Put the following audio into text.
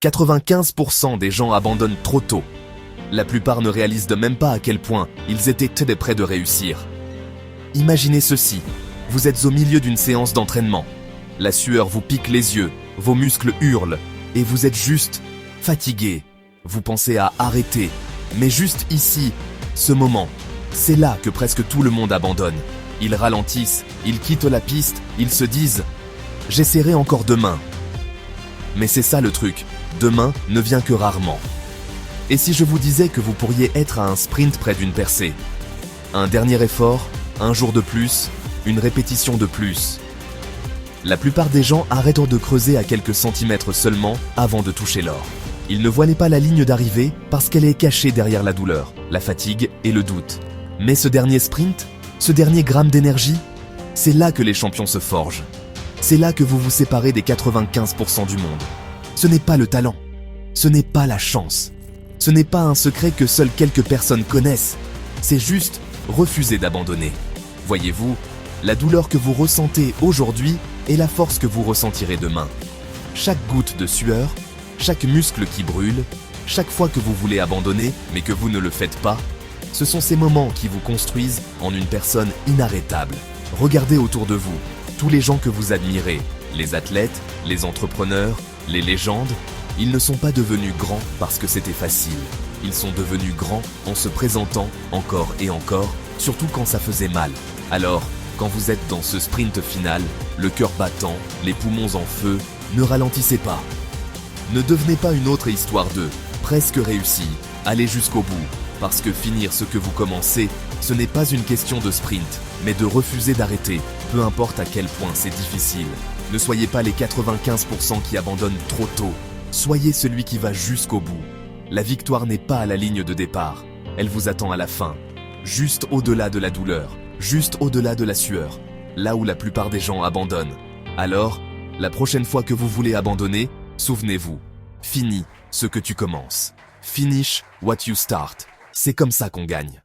95% des gens abandonnent trop tôt. La plupart ne réalisent même pas à quel point ils étaient très près de réussir. Imaginez ceci, vous êtes au milieu d'une séance d'entraînement. La sueur vous pique les yeux, vos muscles hurlent, et vous êtes juste fatigué. Vous pensez à arrêter, mais juste ici, ce moment, c'est là que presque tout le monde abandonne. Ils ralentissent, ils quittent la piste, ils se disent « J'essaierai encore demain ». Mais c'est ça le truc, demain ne vient que rarement. Et si je vous disais que vous pourriez être à un sprint près d'une percée? Un dernier effort, un jour de plus, une répétition de plus. La plupart des gens arrêtent de creuser à quelques centimètres seulement avant de toucher l'or. Ils ne voilaient pas la ligne d'arrivée parce qu'elle est cachée derrière la douleur, la fatigue et le doute. Mais ce dernier sprint, ce dernier gramme d'énergie, c'est là que les champions se forgent. C'est là que vous vous séparez des 95% du monde. Ce n'est pas le talent, ce n'est pas la chance, ce n'est pas un secret que seules quelques personnes connaissent, c'est juste refuser d'abandonner. Voyez-vous, la douleur que vous ressentez aujourd'hui est la force que vous ressentirez demain. Chaque goutte de sueur, chaque muscle qui brûle, chaque fois que vous voulez abandonner mais que vous ne le faites pas, ce sont ces moments qui vous construisent en une personne inarrêtable. Regardez autour de vous, tous les gens que vous admirez, les athlètes, les entrepreneurs, les légendes, ils ne sont pas devenus grands parce que c'était facile. Ils sont devenus grands en se présentant encore et encore, surtout quand ça faisait mal. Alors, quand vous êtes dans ce sprint final, le cœur battant, les poumons en feu, ne ralentissez pas. Ne devenez pas une autre histoire de « presque réussi », allez jusqu'au bout. Parce que finir ce que vous commencez, ce n'est pas une question de sprint, mais de refuser d'arrêter, peu importe à quel point c'est difficile. Ne soyez pas les 95% qui abandonnent trop tôt. Soyez celui qui va jusqu'au bout. La victoire n'est pas à la ligne de départ, elle vous attend à la fin. Juste au-delà de la douleur, juste au-delà de la sueur, là où la plupart des gens abandonnent. Alors, la prochaine fois que vous voulez abandonner, souvenez-vous, finis ce que tu commences. Finish what you start. C'est comme ça qu'on gagne.